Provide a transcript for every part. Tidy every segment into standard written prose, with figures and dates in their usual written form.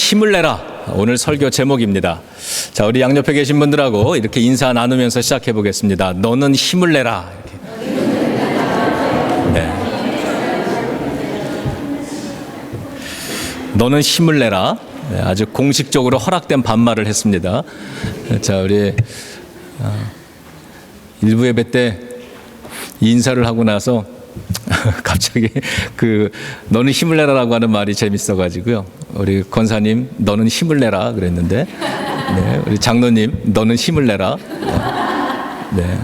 힘을 내라. 오늘 설교 제목입니다. 자, 우리 양옆에 계신 분들하고 이렇게 인사 나누면서 시작해 보겠습니다. 너는 힘을 내라. 이렇게. 네. 너는 힘을 내라. 네, 아주 공식적으로 허락된 반말을 했습니다. 자, 우리 일부 예배 때 인사를 하고 나서 갑자기 너는 힘을 내라라고 하는 말이 재밌어가지고요. 우리 권사님 너는 힘을 내라 그랬는데, 네, 우리 장로님 너는 힘을 내라. 네.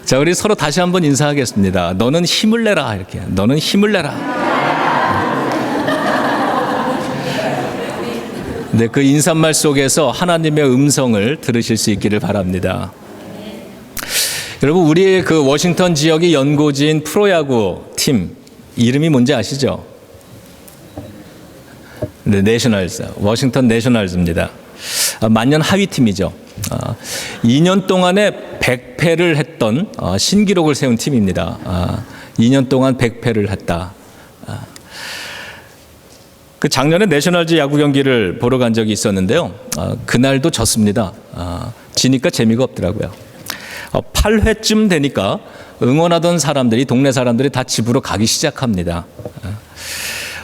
자, 우리 서로 다시 한번 인사하겠습니다. 너는 힘을 내라. 이렇게 너는 힘을 내라. 네, 그 인사말 속에서 하나님의 음성을 들으실 수 있기를 바랍니다. 여러분, 우리의 그 워싱턴 지역의 연고지인 프로야구 팀 이름이 뭔지 아시죠? 네, 내셔널즈, 워싱턴 내셔널즈입니다. 만년 하위 팀이죠. 2년 동안에 100패를 했던 신기록을 세운 팀입니다. 2년 동안 100패를 했다. 그 작년에 내셔널즈 야구 경기를 보러 간 적이 있었는데요. 그날도 졌습니다. 지니까 재미가 없더라고요. 8회쯤 되니까 응원하던 사람들이, 동네 사람들이 다 집으로 가기 시작합니다.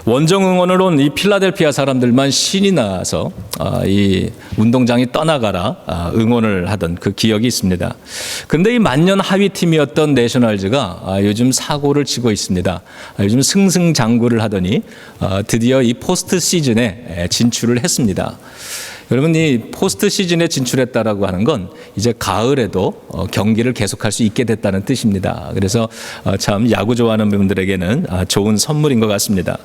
원정 응원을 온 이 필라델피아 사람들만 신이 나서 이 운동장이 떠나가라 응원을 하던 그 기억이 있습니다. 그런데 이 만년 하위 팀이었던 내셔널즈가 요즘 사고를 치고 있습니다. 요즘 승승장구를 하더니 드디어 이 포스트 시즌에 진출을 했습니다. 여러분, 이 포스트 시즌에 진출했다라고 하는 건 이제 가을에도 경기를 계속할 수 있게 됐다는 뜻입니다. 그래서 참 야구 좋아하는 분들에게는 좋은 선물인 것 같습니다.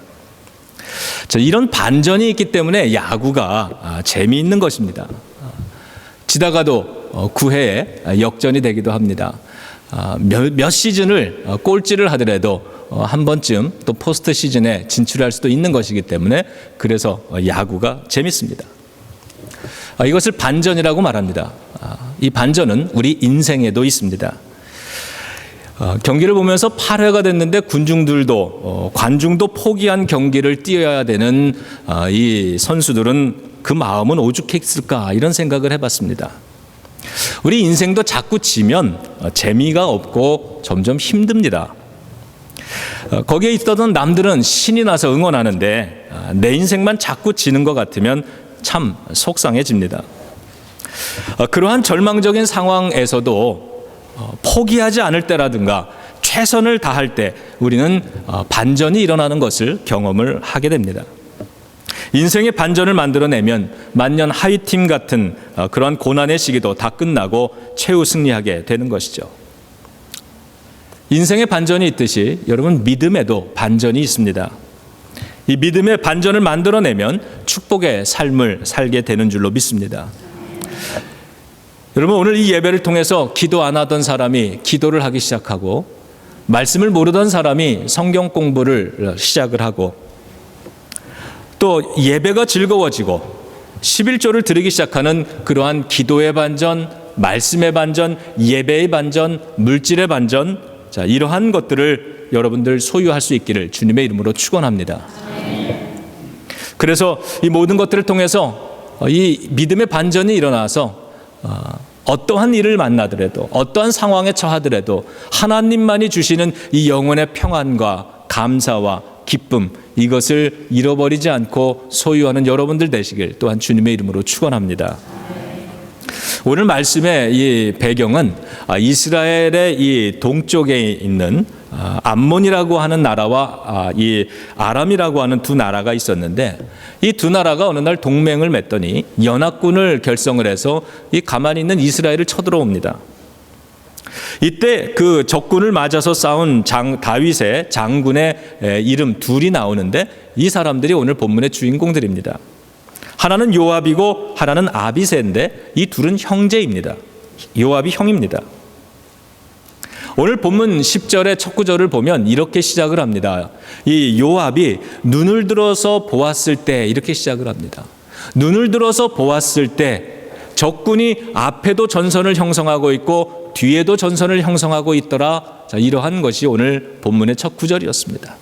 자, 이런 반전이 있기 때문에 야구가 재미있는 것입니다. 지다가도 9회에 역전이 되기도 합니다. 몇 시즌을 꼴찌를 하더라도 한 번쯤 또 포스트 시즌에 진출할 수도 있는 것이기 때문에 그래서 야구가 재밌습니다. 이것을 반전이라고 말합니다. 이 반전은 우리 인생에도 있습니다. 경기를 보면서 8회가 됐는데 군중들도 관중도 포기한 경기를 뛰어야 되는 이 선수들은 그 마음은 오죽했을까, 이런 생각을 해봤습니다. 우리 인생도 자꾸 지면 재미가 없고 점점 힘듭니다. 거기에 있었던 남들은 신이 나서 응원하는데 내 인생만 자꾸 지는 것 같으면 참 속상해집니다. 그러한 절망적인 상황에서도 포기하지 않을 때라든가 최선을 다할 때 우리는 반전이 일어나는 것을 경험을 하게 됩니다. 인생의 반전을 만들어내면 만년 하위팀 같은 그러한 고난의 시기도 다 끝나고 최후 승리하게 되는 것이죠. 인생의 반전이 있듯이 여러분, 믿음에도 반전이 있습니다. 이 믿음의 반전을 만들어내면 축복의 삶을 살게 되는 줄로 믿습니다. 여러분, 오늘 이 예배를 통해서 기도 안 하던 사람이 기도를 하기 시작하고, 말씀을 모르던 사람이 성경 공부를 시작을 하고, 또 예배가 즐거워지고 11조를 드리기 시작하는 그러한 기도의 반전, 말씀의 반전, 예배의 반전, 물질의 반전, 자, 이러한 것들을 여러분들 소유할 수 있기를 주님의 이름으로 축원합니다. 그래서 이 모든 것들을 통해서 이 믿음의 반전이 일어나서 어떠한 일을 만나더라도, 어떠한 상황에 처하더라도 하나님만이 주시는 이 영혼의 평안과 감사와 기쁨, 이것을 잃어버리지 않고 소유하는 여러분들 되시길 또한 주님의 이름으로 축원합니다. 오늘 말씀의 이 배경은 이스라엘의 이 동쪽에 있는 암몬이라고 하는 나라와 이 아람이라고 하는 두 나라가 있었는데, 이 두 나라가 어느 날 동맹을 맺더니 연합군을 결성을 해서 이 가만히 있는 이스라엘을 쳐들어옵니다. 이때 그 적군을 맞아서 싸운 다윗의 장군의 이름 둘이 나오는데, 이 사람들이 오늘 본문의 주인공들입니다. 하나는 요압이고 하나는 아비새인데 이 둘은 형제입니다. 요압이 형입니다. 오늘 본문 10절의 첫 구절을 보면 이렇게 시작을 합니다. 이 요압이 눈을 들어서 보았을 때, 이렇게 시작을 합니다. 눈을 들어서 보았을 때 적군이 앞에도 전선을 형성하고 있고 뒤에도 전선을 형성하고 있더라. 자, 이러한 것이 오늘 본문의 첫 구절이었습니다.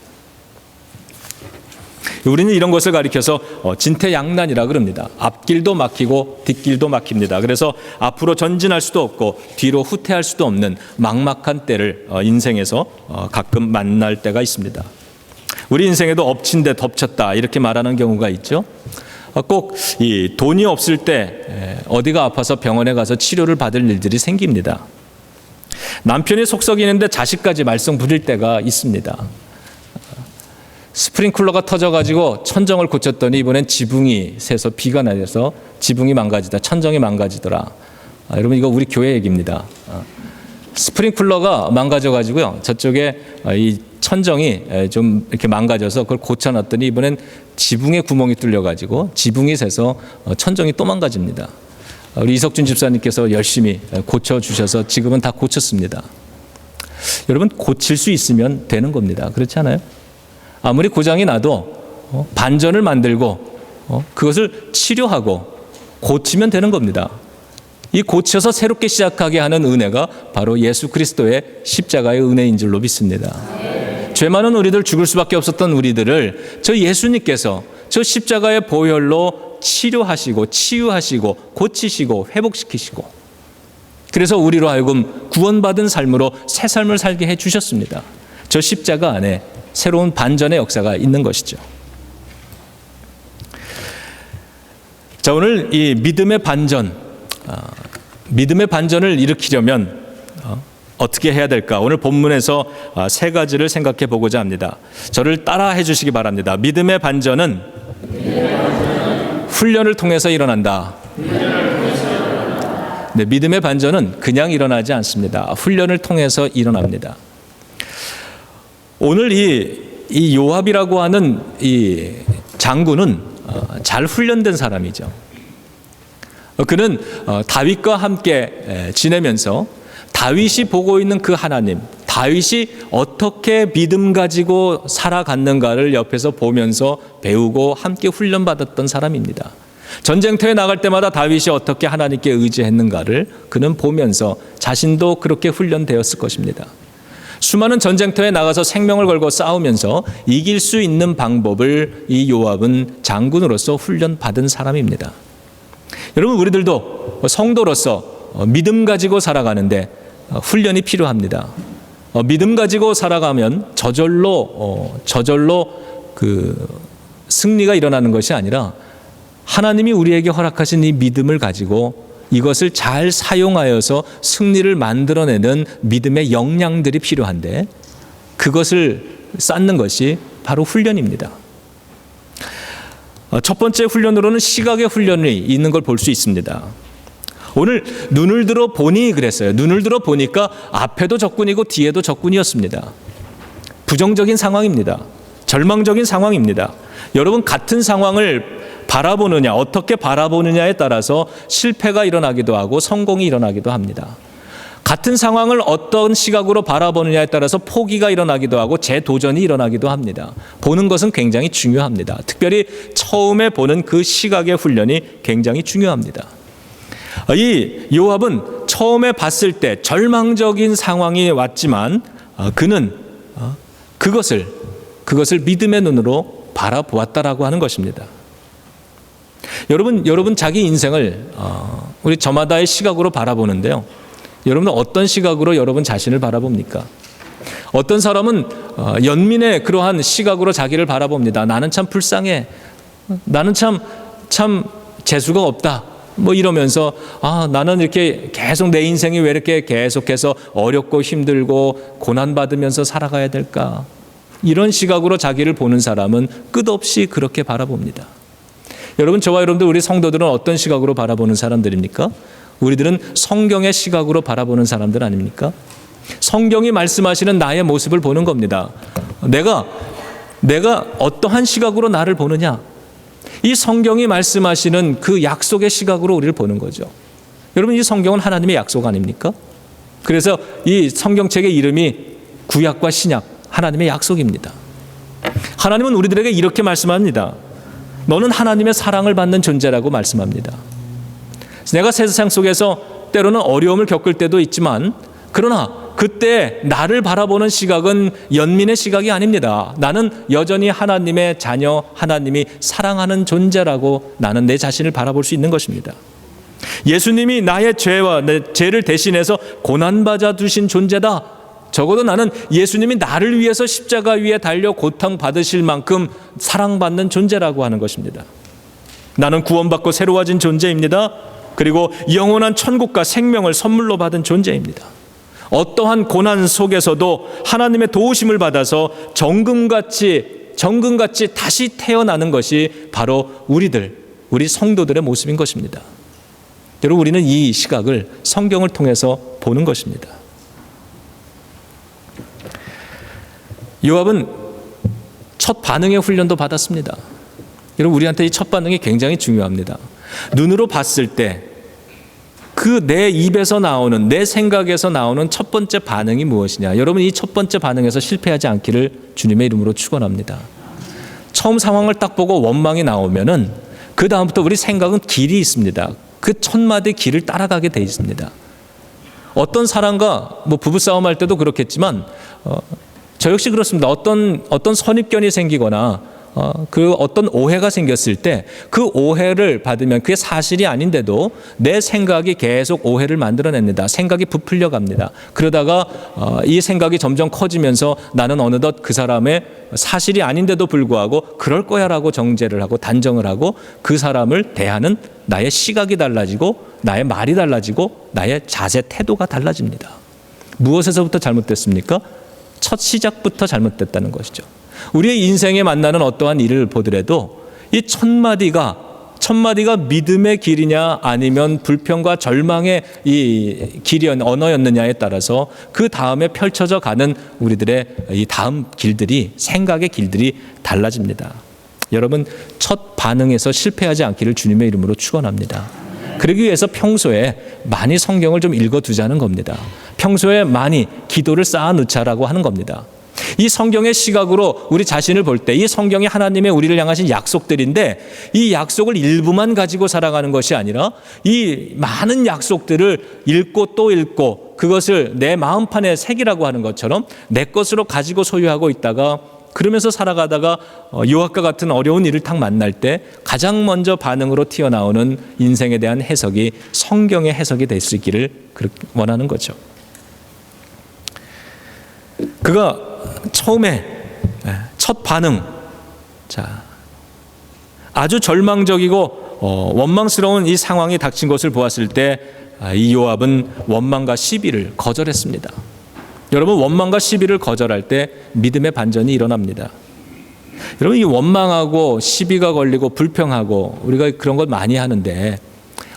우리는 이런 것을 가리켜서 진퇴양난이라 그럽니다. 앞길도 막히고 뒷길도 막힙니다. 그래서 앞으로 전진할 수도 없고 뒤로 후퇴할 수도 없는 막막한 때를 인생에서 가끔 만날 때가 있습니다. 우리 인생에도 엎친 데 덮쳤다 이렇게 말하는 경우가 있죠. 꼭 이 돈이 없을 때 어디가 아파서 병원에 가서 치료를 받을 일들이 생깁니다. 남편이 속 썩이는데 자식까지 말썽 부릴 때가 있습니다. 스프링클러가 터져가지고 천정을 고쳤더니 이번엔 지붕이 새서 비가 내려서 지붕이 망가지다, 천정이 망가지더라. 여러분 이거 우리 교회 얘기입니다. 스프링클러가 망가져가지고요, 저쪽에 이 천정이 좀 이렇게 망가져서 그걸 고쳐놨더니 이번엔 지붕에 구멍이 뚫려가지고 지붕이 새서 천정이 또 망가집니다. 우리 이석준 집사님께서 열심히 고쳐주셔서 지금은 다 고쳤습니다. 여러분 고칠 수 있으면 되는 겁니다. 그렇지 않아요? 아무리 고장이 나도 반전을 만들고 그것을 치료하고 고치면 되는 겁니다. 이 고쳐서 새롭게 시작하게 하는 은혜가 바로 예수 그리스도의 십자가의 은혜인 줄로 믿습니다. 죄 많은 우리들, 죽을 수밖에 없었던 우리들을 저 예수님께서 저 십자가의 보혈로 치료하시고 치유하시고 고치시고 회복시키시고, 그래서 우리로 하여금 구원받은 삶으로 새 삶을 살게 해주셨습니다. 저 십자가 안에 새로운 반전의 역사가 있는 것이죠. 자, 오늘 이 믿음의 반전을 일으키려면 어떻게 해야 될까? 오늘 본문에서 세 가지를 생각해 보고자 합니다. 저를 따라해 주시기 바랍니다. 믿음의 반전은 훈련을 통해서 일어난다. 네, 믿음의 반전은 그냥 일어나지 않습니다. 훈련을 통해서 일어납니다. 오늘 이 요압이라고 하는 이 장군은 잘 훈련된 사람이죠. 그는 다윗과 함께 지내면서 다윗이 보고 있는 그 하나님, 다윗이 어떻게 믿음 가지고 살아갔는가를 옆에서 보면서 배우고 함께 훈련받았던 사람입니다. 전쟁터에 나갈 때마다 다윗이 어떻게 하나님께 의지했는가를 그는 보면서 자신도 그렇게 훈련되었을 것입니다. 수많은 전쟁터에 나가서 생명을 걸고 싸우면서 이길 수 있는 방법을 이 요압은 장군으로서 훈련받은 사람입니다. 여러분, 우리들도 성도로서 믿음 가지고 살아가는데 훈련이 필요합니다. 믿음 가지고 살아가면 저절로 그 승리가 일어나는 것이 아니라 하나님이 우리에게 허락하신 이 믿음을 가지고 이것을 잘 사용하여서 승리를 만들어내는 믿음의 역량들이 필요한데, 그것을 쌓는 것이 바로 훈련입니다. 첫 번째 훈련으로는 시각의 훈련이 있는 걸 볼 수 있습니다. 오늘 눈을 들어 보니 그랬어요. 눈을 들어 보니까 앞에도 적군이고 뒤에도 적군이었습니다. 부정적인 상황입니다. 절망적인 상황입니다. 여러분, 같은 상황을 바라보느냐, 어떻게 바라보느냐에 따라서 실패가 일어나기도 하고 성공이 일어나기도 합니다. 같은 상황을 어떤 시각으로 바라보느냐에 따라서 포기가 일어나기도 하고 재도전이 일어나기도 합니다. 보는 것은 굉장히 중요합니다. 특별히 처음에 보는 그 시각의 훈련이 굉장히 중요합니다. 이 요압은 처음에 봤을 때 절망적인 상황이 왔지만 그는 그것을 믿음의 눈으로 바라보았다라고 하는 것입니다. 여러분 자기 인생을 우리 저마다의 시각으로 바라보는데요. 여러분은 어떤 시각으로 여러분 자신을 바라봅니까? 어떤 사람은 연민의 그러한 시각으로 자기를 바라봅니다. 나는 참 불쌍해. 나는 참 재수가 없다. 뭐 이러면서 나는 이렇게 계속 내 인생이 왜 이렇게 계속해서 어렵고 힘들고 고난받으면서 살아가야 될까? 이런 시각으로 자기를 보는 사람은 끝없이 그렇게 바라봅니다. 여러분, 저와 여러분들, 우리 성도들은 어떤 시각으로 바라보는 사람들입니까? 우리들은 성경의 시각으로 바라보는 사람들 아닙니까? 성경이 말씀하시는 나의 모습을 보는 겁니다. 내가 어떠한 시각으로 나를 보느냐? 이 성경이 말씀하시는 그 약속의 시각으로 우리를 보는 거죠. 여러분, 이 성경은 하나님의 약속 아닙니까? 그래서 이 성경책의 이름이 구약과 신약, 하나님의 약속입니다. 하나님은 우리들에게 이렇게 말씀합니다. 너는 하나님의 사랑을 받는 존재라고 말씀합니다. 내가 세상 속에서 때로는 어려움을 겪을 때도 있지만, 그러나 그 그때 나를 바라보는 시각은 연민의 시각이 아닙니다. 나는 여전히 하나님의 자녀, 하나님이 사랑하는 존재라고 나는 내 자신을 바라볼 수 있는 것입니다. 예수님이 나의 죄와 내 죄를 대신해서 고난받아 두신 존재다. 적어도 나는 예수님이 나를 위해서 십자가 위에 달려 고통 받으실 만큼 사랑받는 존재라고 하는 것입니다. 나는 구원받고 새로워진 존재입니다. 그리고 영원한 천국과 생명을 선물로 받은 존재입니다. 어떠한 고난 속에서도 하나님의 도우심을 받아서 정금같이 다시 태어나는 것이 바로 우리 성도들의 모습인 것입니다. 여러분, 우리는 이 시각을 성경을 통해서 보는 것입니다. 요압은 첫 반응의 훈련도 받았습니다. 여러분, 우리한테 이 첫 반응이 굉장히 중요합니다. 눈으로 봤을 때 그 내 입에서 나오는, 내 생각에서 나오는 첫 번째 반응이 무엇이냐. 여러분, 이 첫 번째 반응에서 실패하지 않기를 주님의 이름으로 축원합니다. 처음 상황을 딱 보고 원망이 나오면은 그 다음부터 우리 생각은 길이 있습니다. 그 첫 마디 길을 따라가게 돼 있습니다. 어떤 사람과 부부싸움 할 때도 그렇겠지만 저 역시 그렇습니다. 어떤 선입견이 생기거나 그 어떤 오해가 생겼을 때 그 오해를 받으면 그게 사실이 아닌데도 내 생각이 계속 오해를 만들어냅니다. 생각이 부풀려 갑니다. 그러다가 이 생각이 점점 커지면서 나는 어느덧 그 사람의 사실이 아닌데도 불구하고 그럴 거야라고 정죄를 하고 단정을 하고 그 사람을 대하는 나의 시각이 달라지고 나의 말이 달라지고 나의 자세 태도가 달라집니다. 무엇에서부터 잘못됐습니까? 첫 시작부터 잘못됐다는 것이죠. 우리의 인생에 만나는 어떠한 일을 보더라도 이 첫 마디가 믿음의 길이냐 아니면 불평과 절망의 이 길이 언어였느냐에 따라서 그 다음에 펼쳐져 가는 우리들의 이 다음 길들이, 생각의 길들이 달라집니다. 여러분, 첫 반응에서 실패하지 않기를 주님의 이름으로 축원합니다. 그러기 위해서 평소에 많이 성경을 좀 읽어두자는 겁니다. 평소에 많이 기도를 쌓아놓자라고 하는 겁니다. 이 성경의 시각으로 우리 자신을 볼 때 이 성경이 하나님의 우리를 향하신 약속들인데 이 약속을 일부만 가지고 살아가는 것이 아니라 이 많은 약속들을 읽고 또 읽고 그것을 내 마음판에 새기라고 하는 것처럼 내 것으로 가지고 소유하고 있다가 그러면서 살아가다가 요압과 같은 어려운 일을 딱 만날 때 가장 먼저 반응으로 튀어나오는 인생에 대한 해석이 성경의 해석이 될 수 있기를 원하는 거죠. 그가 처음에 첫 반응, 아주 절망적이고 원망스러운 이 상황이 닥친 것을 보았을 때 이 요압은 원망과 시비를 거절했습니다. 여러분, 원망과 시비를 거절할 때 믿음의 반전이 일어납니다. 여러분, 이 원망하고 시비가 걸리고 불평하고 우리가 그런 것 많이 하는데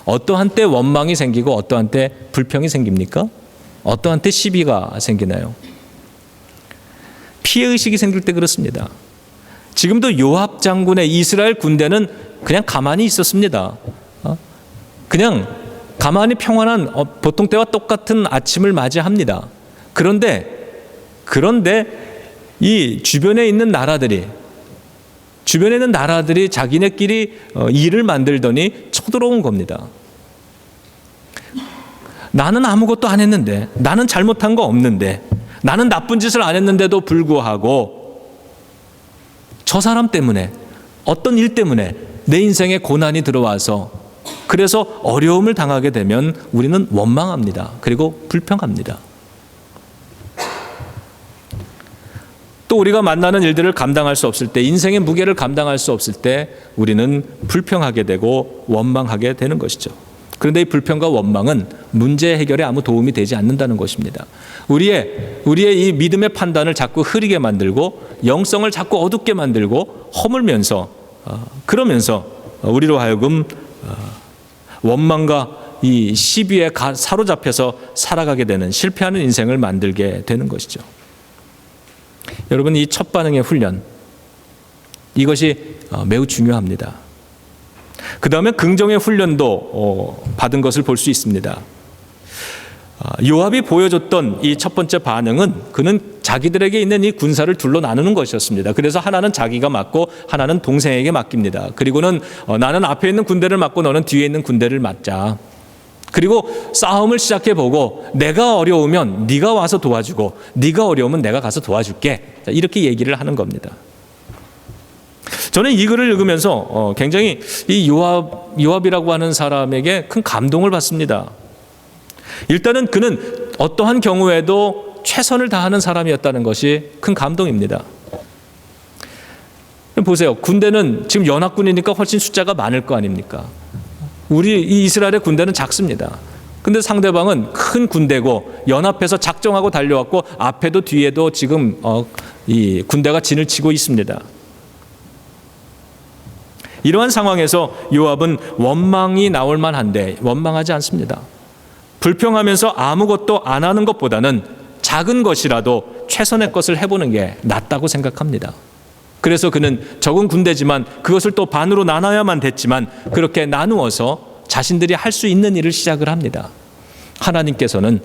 어떠한 때 원망이 생기고 어떠한 때 불평이 생깁니까? 어떠한 때 시비가 생기나요? 피해의식이 생길 때 그렇습니다. 지금도 요압 장군의 이스라엘 군대는 그냥 가만히 있었습니다. 그냥 가만히 평안한 보통 때와 똑같은 아침을 맞이합니다. 그런데 이 주변에 있는 나라들이 자기네끼리 일을 만들더니 쳐들어온 겁니다. 나는 아무것도 안 했는데, 나는 잘못한 거 없는데, 나는 나쁜 짓을 안 했는데도 불구하고 저 사람 때문에, 어떤 일 때문에 내 인생에 고난이 들어와서 그래서 어려움을 당하게 되면 우리는 원망합니다. 그리고 불평합니다. 또 우리가 만나는 일들을 감당할 수 없을 때, 인생의 무게를 감당할 수 없을 때 우리는 불평하게 되고 원망하게 되는 것이죠. 그런데 이 불평과 원망은 문제 해결에 아무 도움이 되지 않는다는 것입니다. 우리의 이 믿음의 판단을 자꾸 흐리게 만들고 영성을 자꾸 어둡게 만들고 허물면서 그러면서 우리로 하여금 원망과 이 시비에 사로잡혀서 살아가게 되는, 실패하는 인생을 만들게 되는 것이죠. 여러분, 이 첫 반응의 훈련, 이것이 매우 중요합니다. 그 다음에 긍정의 훈련도 받은 것을 볼 수 있습니다. 요압이 보여줬던 이 첫 번째 반응은 그는 자기들에게 있는 이 군사를 둘로 나누는 것이었습니다. 그래서 하나는 자기가 맡고 하나는 동생에게 맡깁니다. 그리고는 나는 앞에 있는 군대를 맡고 너는 뒤에 있는 군대를 맡자. 그리고 싸움을 시작해보고 내가 어려우면 네가 와서 도와주고 네가 어려우면 내가 가서 도와줄게. 이렇게 얘기를 하는 겁니다. 저는 이 글을 읽으면서 굉장히 이 요압이라고 하는 사람에게 큰 감동을 받습니다. 일단은 그는 어떠한 경우에도 최선을 다하는 사람이었다는 것이 큰 감동입니다. 보세요. 군대는 지금 연합군이니까 훨씬 숫자가 많을 거 아닙니까? 우리 이 이스라엘의 군대는 작습니다. 근데 상대방은 큰 군대고 연합해서 작정하고 달려왔고 앞에도 뒤에도 지금 이 군대가 진을 치고 있습니다. 이러한 상황에서 요압은 원망이 나올 만한데 원망하지 않습니다. 불평하면서 아무것도 안 하는 것보다는 작은 것이라도 최선의 것을 해보는 게 낫다고 생각합니다. 그래서 그는 적은 군대지만 그것을 또 반으로 나눠야만 됐지만 그렇게 나누어서 자신들이 할 수 있는 일을 시작을 합니다. 하나님께서는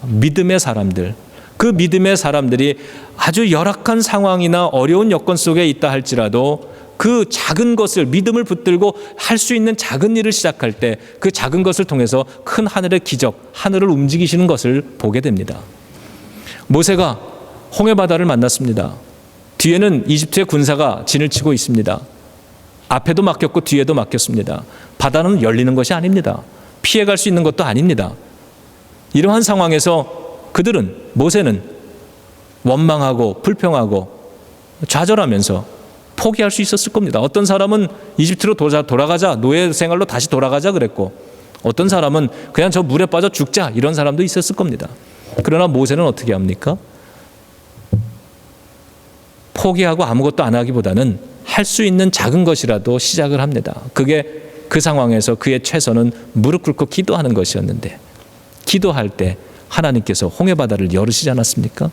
믿음의 사람들, 그 믿음의 사람들이 아주 열악한 상황이나 어려운 여건 속에 있다 할지라도 그 작은 것을 믿음을 붙들고 할 수 있는 작은 일을 시작할 때 그 작은 것을 통해서 큰 하늘의 기적, 하늘을 움직이시는 것을 보게 됩니다. 모세가 홍해바다를 만났습니다. 뒤에는 이집트의 군사가 진을 치고 있습니다. 앞에도 막혔고 뒤에도 막혔습니다. 바다는 열리는 것이 아닙니다. 피해갈 수 있는 것도 아닙니다. 이러한 상황에서 그들은, 모세는 원망하고 불평하고 좌절하면서 포기할 수 있었을 겁니다. 어떤 사람은 이집트로 돌아가자, 노예 생활로 다시 돌아가자 그랬고 어떤 사람은 그냥 저 물에 빠져 죽자 이런 사람도 있었을 겁니다. 그러나 모세는 어떻게 합니까? 포기하고 아무것도 안 하기보다는 할 수 있는 작은 것이라도 시작을 합니다. 그게 그 상황에서 그의 최선은 무릎 꿇고 기도하는 것이었는데 기도할 때 하나님께서 홍해바다를 열으시지 않았습니까?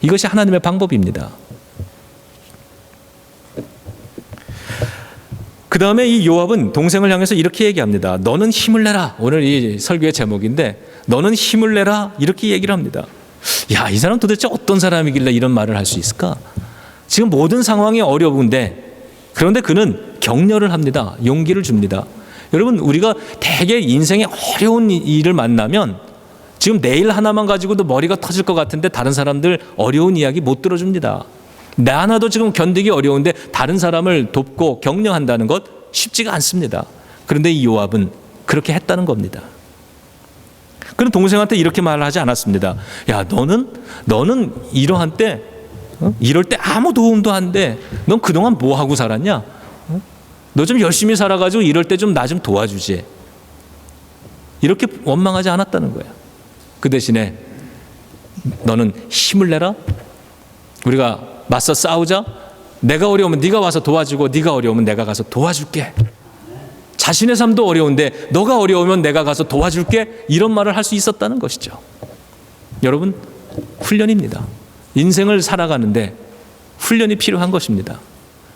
이것이 하나님의 방법입니다. 그 다음에 이 요압은 동생을 향해서 이렇게 얘기합니다. 너는 힘을 내라. 오늘 이 설교의 제목인데 너는 힘을 내라 이렇게 얘기를 합니다. 야, 이 사람 도대체 어떤 사람이길래 이런 말을 할 수 있을까? 지금 모든 상황이 어려운데 그런데 그는 격려를 합니다. 용기를 줍니다. 여러분, 우리가 대개 인생에 어려운 일을 만나면 지금 내일 하나만 가지고도 머리가 터질 것 같은데 다른 사람들 어려운 이야기 못 들어줍니다. 나 하나도 지금 견디기 어려운데 다른 사람을 돕고 격려한다는 것 쉽지가 않습니다. 그런데 이 요압은 그렇게 했다는 겁니다. 그는 동생한테 이렇게 말을 하지 않았습니다. 야, 너는 이러한 때, 이럴 때 아무 도움도 안 돼. 넌 그동안 뭐 하고 살았냐? 너 좀 열심히 살아가지고 이럴 때 좀 나 좀 도와주지. 이렇게 원망하지 않았다는 거야. 그 대신에 너는 힘을 내라. 우리가 맞서 싸우자. 내가 어려우면 네가 와서 도와주고 네가 어려우면 내가 가서 도와줄게. 자신의 삶도 어려운데 너가 어려우면 내가 가서 도와줄게. 이런 말을 할 수 있었다는 것이죠. 여러분, 훈련입니다. 인생을 살아가는데 훈련이 필요한 것입니다.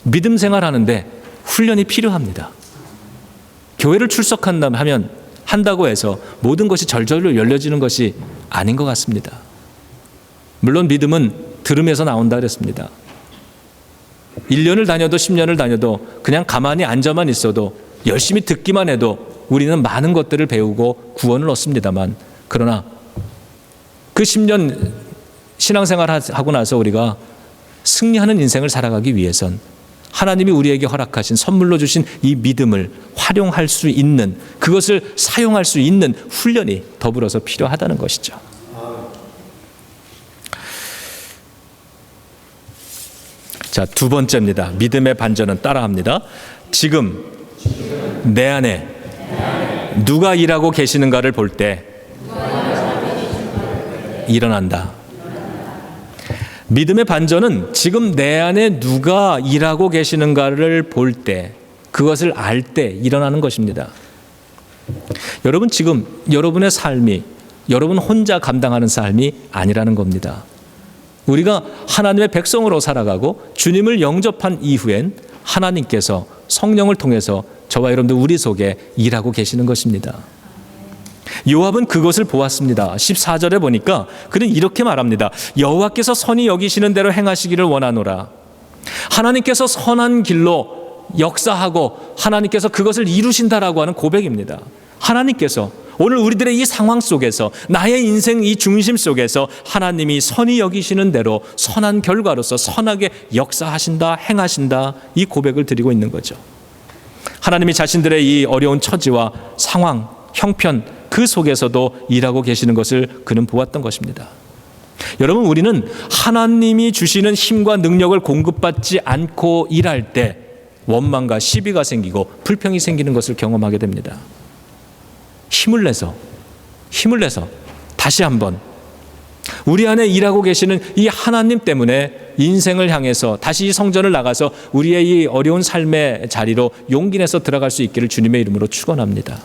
믿음 생활하는데 훈련이 필요합니다. 교회를 한다고 해서 모든 것이 절절로 열려지는 것이 아닌 것 같습니다. 물론 믿음은 들음에서 나온다 그랬습니다. 1년을 다녀도 10년을 다녀도 그냥 가만히 앉아만 있어도 열심히 듣기만 해도 우리는 많은 것들을 배우고 구원을 얻습니다만, 그러나 그 10년 신앙생활하고 나서 우리가 승리하는 인생을 살아가기 위해선 하나님이 우리에게 허락하신 선물로 주신 이 믿음을 활용할 수 있는, 그것을 사용할 수 있는 훈련이 더불어서 필요하다는 것이죠. 자, 두 번째입니다. 믿음의 반전은 따라합니다. 지금 내 안에 누가 일하고 계시는가를 볼 때 일어난다. 믿음의 반전은 지금 내 안에 누가 일하고 계시는가를 볼 때, 그것을 알 때 일어나는 것입니다. 여러분, 지금 여러분의 삶이 여러분 혼자 감당하는 삶이 아니라는 겁니다. 우리가 하나님의 백성으로 살아가고 주님을 영접한 이후엔 하나님께서 성령을 통해서 저와 여러분들 우리 속에 일하고 계시는 것입니다. 요압은 그것을 보았습니다. 14절에 보니까 그는 이렇게 말합니다. 여호와께서 선히 여기시는 대로 행하시기를 원하노라. 하나님께서 선한 길로 역사하고 하나님께서 그것을 이루신다라고 하는 고백입니다. 하나님께서 오늘 우리들의 이 상황 속에서, 나의 인생 이 중심 속에서 하나님이 선히 여기시는 대로 선한 결과로서 선하게 역사하신다, 행하신다, 이 고백을 드리고 있는 거죠. 하나님이 자신들의 이 어려운 처지와 상황, 형편 그 속에서도 일하고 계시는 것을 그는 보았던 것입니다. 여러분, 우리는 하나님이 주시는 힘과 능력을 공급받지 않고 일할 때 원망과 시비가 생기고 불평이 생기는 것을 경험하게 됩니다. 힘을 내서 다시 한번 우리 안에 일하고 계시는 이 하나님 때문에 인생을 향해서 다시 이 성전을 나가서 우리의 이 어려운 삶의 자리로 용기 내서 들어갈 수 있기를 주님의 이름으로 축원합니다.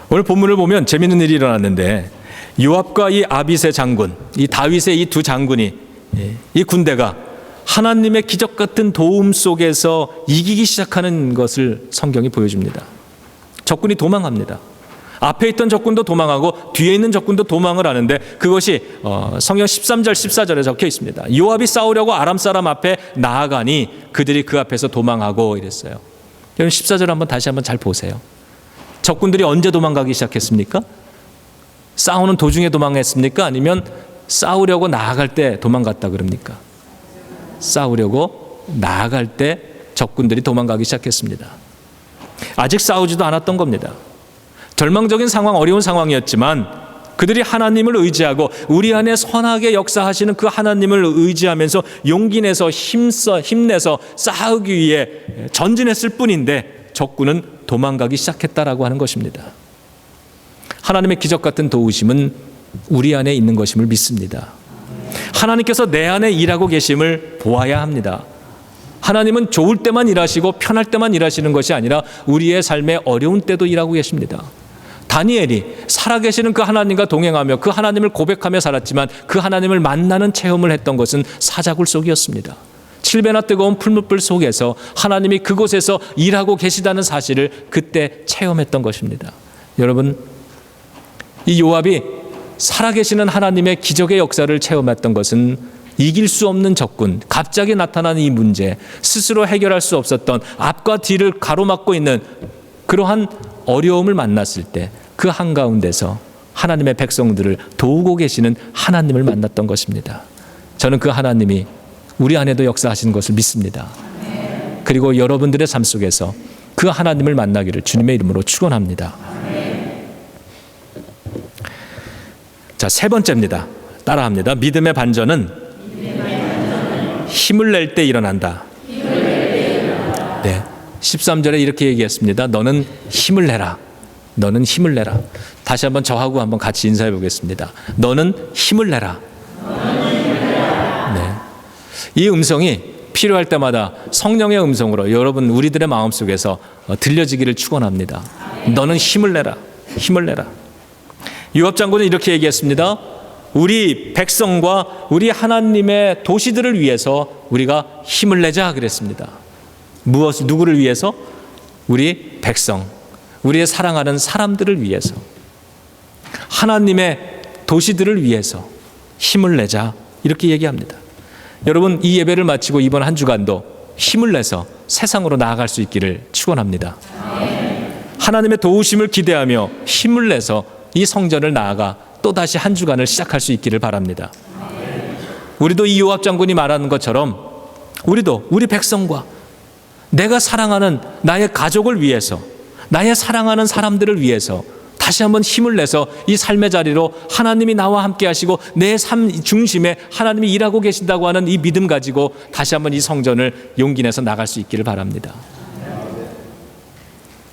오늘 본문을 보면 재미있는 일이 일어났는데, 요압과 이 아비새 장군, 이 다윗의 이 두 장군이, 이 군대가 하나님의 기적 같은 도움 속에서 이기기 시작하는 것을 성경이 보여줍니다. 적군이 도망합니다. 앞에 있던 적군도 도망하고 뒤에 있는 적군도 도망을 하는데, 그것이 성경 13절 14절에 적혀 있습니다. 요압이 싸우려고 아람 사람 앞에 나아가니 그들이 그 앞에서 도망하고 이랬어요. 여러분 14절 다시 한번 잘 보세요. 적군들이 언제 도망가기 시작했습니까? 싸우는 도중에 도망했습니까? 아니면 싸우려고 나아갈 때 도망갔다 그럽니까? 싸우려고 나아갈 때 적군들이 도망가기 시작했습니다. 아직 싸우지도 않았던 겁니다. 절망적인 상황, 어려운 상황이었지만 그들이 하나님을 의지하고 우리 안에 선하게 역사하시는 그 하나님을 의지하면서 용기 내서 힘내서 싸우기 위해 전진했을 뿐인데 적군은 도망가기 시작했다라고 하는 것입니다. 하나님의 기적 같은 도우심은 우리 안에 있는 것임을 믿습니다. 하나님께서 내 안에 일하고 계심을 보아야 합니다. 하나님은 좋을 때만 일하시고 편할 때만 일하시는 것이 아니라 우리의 삶의 어려운 때도 일하고 계십니다. 다니엘이 살아계시는 그 하나님과 동행하며 그 하나님을 고백하며 살았지만 그 하나님을 만나는 체험을 했던 것은 사자굴 속이었습니다. 7배나 뜨거운 풀무불 속에서 하나님이 그곳에서 일하고 계시다는 사실을 그때 체험했던 것입니다. 여러분, 이 요압이 살아계시는 하나님의 기적의 역사를 체험했던 것은 이길 수 없는 적군, 갑자기 나타나는 이 문제, 스스로 해결할 수 없었던 앞과 뒤를 가로막고 있는 그러한 어려움을 만났을 때 그 한가운데서 하나님의 백성들을 도우고 계시는 하나님을 만났던 것입니다. 저는 그 하나님이 우리 안에도 역사하시는 것을 믿습니다. 그리고 여러분들의 삶 속에서 그 하나님을 만나기를 주님의 이름으로 축원합니다. 자, 세 번째입니다. 따라합니다. 믿음의 반전은 힘을 낼 때 일어난다. 네, 13절에 이렇게 얘기했습니다. 너는 힘을 내라. 너는 힘을 내라. 다시 한번 저하고 한번 같이 인사해 보겠습니다. 너는 힘을 내라. 네, 이 음성이 필요할 때마다 성령의 음성으로 여러분 우리들의 마음속에서 들려지기를 축원합니다. 너는 힘을 내라. 힘을 내라. 요압 장군은 이렇게 얘기했습니다. 우리 백성과 우리 하나님의 도시들을 위해서 우리가 힘을 내자 그랬습니다. 누구를 위해서? 우리 백성, 우리의 사랑하는 사람들을 위해서, 하나님의 도시들을 위해서 힘을 내자 이렇게 얘기합니다. 여러분, 이 예배를 마치고 이번 한 주간도 힘을 내서 세상으로 나아갈 수 있기를 축원합니다. 하나님의 도우심을 기대하며 힘을 내서 이 성전을 나아가 또다시 한 주간을 시작할 수 있기를 바랍니다. 우리도 이 요압 장군이 말하는 것처럼 우리도 우리 백성과 내가 사랑하는 나의 가족을 위해서, 나의 사랑하는 사람들을 위해서 다시 한번 힘을 내서 이 삶의 자리로 하나님이 나와 함께 하시고 내 삶 중심에 하나님이 일하고 계신다고 하는 이 믿음 가지고 다시 한번 이 성전을 용기 내서 나갈 수 있기를 바랍니다.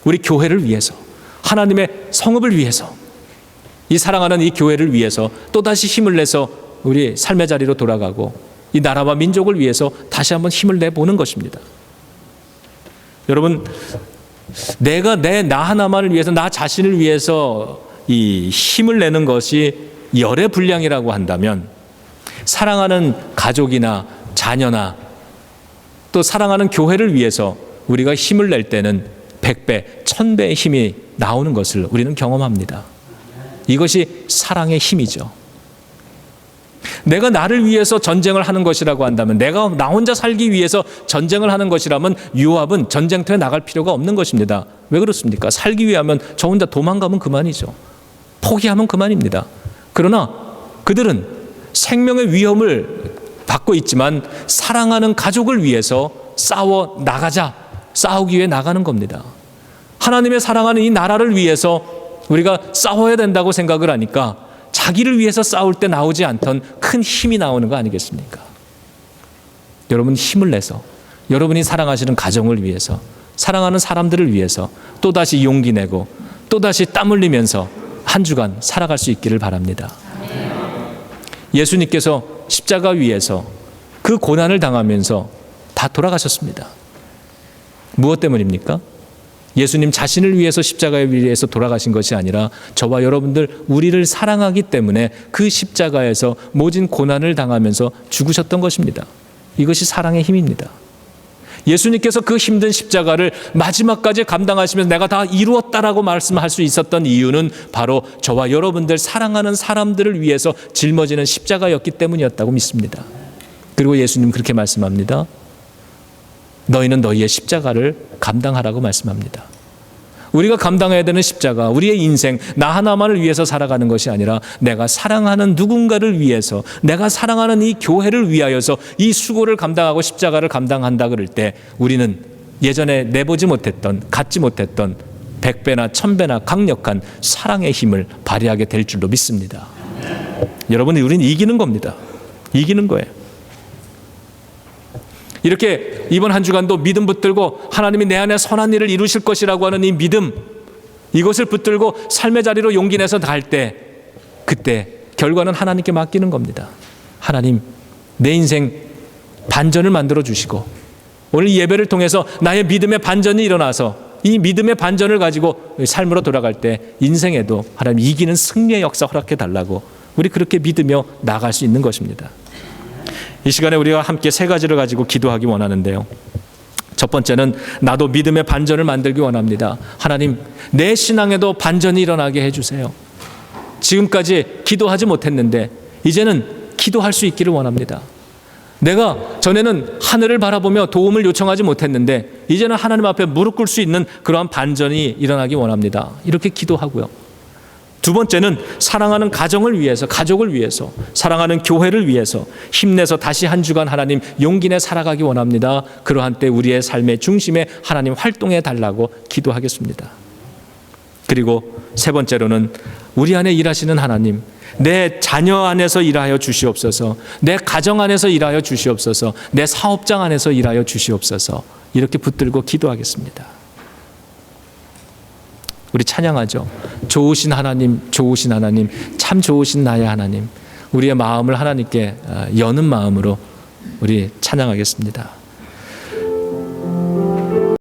우리 교회를 위해서, 하나님의 성읍을 위해서, 이 사랑하는 이 교회를 위해서 또다시 힘을 내서 우리 삶의 자리로 돌아가고 이 나라와 민족을 위해서 다시 한번 힘을 내보는 것입니다. 여러분, 내가 나 하나만을 위해서, 나 자신을 위해서 이 힘을 내는 것이 열애불량이라고 한다면, 사랑하는 가족이나 자녀나 또 사랑하는 교회를 위해서 우리가 힘을 낼 때는 100배, 1000배의 힘이 나오는 것을 우리는 경험합니다. 이것이 사랑의 힘이죠. 내가 나를 위해서 전쟁을 하는 것이라고 한다면, 내가 나 혼자 살기 위해서 전쟁을 하는 것이라면 요압은 전쟁터에 나갈 필요가 없는 것입니다. 왜 그렇습니까? 살기 위하면 저 혼자 도망가면 그만이죠. 포기하면 그만입니다. 그러나 그들은 생명의 위험을 받고 있지만 사랑하는 가족을 위해서 싸우기 위해 나가는 겁니다. 하나님의 사랑하는 이 나라를 위해서 우리가 싸워야 된다고 생각을 하니까 자기를 위해서 싸울 때 나오지 않던 큰 힘이 나오는 거 아니겠습니까? 여러분 힘을 내서 여러분이 사랑하시는 가정을 위해서, 사랑하는 사람들을 위해서 또다시 용기 내고 또다시 땀 흘리면서 한 주간 살아갈 수 있기를 바랍니다. 예수님께서 십자가 위에서 그 고난을 당하면서 다 돌아가셨습니다. 무엇 때문입니까? 예수님 자신을 위해서 십자가 위에서 돌아가신 것이 아니라 저와 여러분들 우리를 사랑하기 때문에 그 십자가에서 모진 고난을 당하면서 죽으셨던 것입니다. 이것이 사랑의 힘입니다. 예수님께서 그 힘든 십자가를 마지막까지 감당하시면서 내가 다 이루었다라고 말씀할 수 있었던 이유는 바로 저와 여러분들 사랑하는 사람들을 위해서 짊어지는 십자가였기 때문이었다고 믿습니다. 그리고 예수님 그렇게 말씀합니다. 너희는 너희의 십자가를 감당하라고 말씀합니다. 우리가 감당해야 되는 십자가, 우리의 인생, 나 하나만을 위해서 살아가는 것이 아니라 내가 사랑하는 누군가를 위해서, 내가 사랑하는 이 교회를 위하여서 이 수고를 감당하고 십자가를 감당한다 그럴 때 우리는 예전에 내보지 못했던, 갖지 못했던 100배나 1000배나 강력한 사랑의 힘을 발휘하게 될 줄로 믿습니다. 여러분, 우리는 이기는 겁니다. 이기는 거예요. 이렇게 이번 한 주간도 믿음 붙들고 하나님이 내 안에 선한 일을 이루실 것이라고 하는 이 믿음, 이것을 붙들고 삶의 자리로 용기 내서 갈 때, 그때 결과는 하나님께 맡기는 겁니다. 하나님, 내 인생 반전을 만들어 주시고 오늘 예배를 통해서 나의 믿음의 반전이 일어나서 이 믿음의 반전을 가지고 삶으로 돌아갈 때 인생에도 하나님 이기는 승리의 역사 허락해 달라고 우리 그렇게 믿으며 나갈 수 있는 것입니다. 이 시간에 우리가 함께 세 가지를 가지고 기도하기 원하는데요. 첫 번째는 나도 믿음의 반전을 만들기 원합니다. 하나님, 내 신앙에도 반전이 일어나게 해주세요. 지금까지 기도하지 못했는데 이제는 기도할 수 있기를 원합니다. 내가 전에는 하늘을 바라보며 도움을 요청하지 못했는데 이제는 하나님 앞에 무릎 꿇을 수 있는 그러한 반전이 일어나기 원합니다. 이렇게 기도하고요. 두 번째는 사랑하는 가정을 위해서, 가족을 위해서, 사랑하는 교회를 위해서 힘내서 다시 한 주간 하나님 용기 내 살아가기 원합니다. 그러한 때 우리의 삶의 중심에 하나님 활동해 달라고 기도하겠습니다. 그리고 세 번째로는 우리 안에 일하시는 하나님, 내 자녀 안에서 일하여 주시옵소서, 내 가정 안에서 일하여 주시옵소서, 내 사업장 안에서 일하여 주시옵소서, 이렇게 붙들고 기도하겠습니다. 우리 찬양하죠. 좋으신 하나님, 좋으신 하나님, 참 좋으신 나의 하나님. 우리의 마음을 하나님께 여는 마음으로 우리 찬양하겠습니다.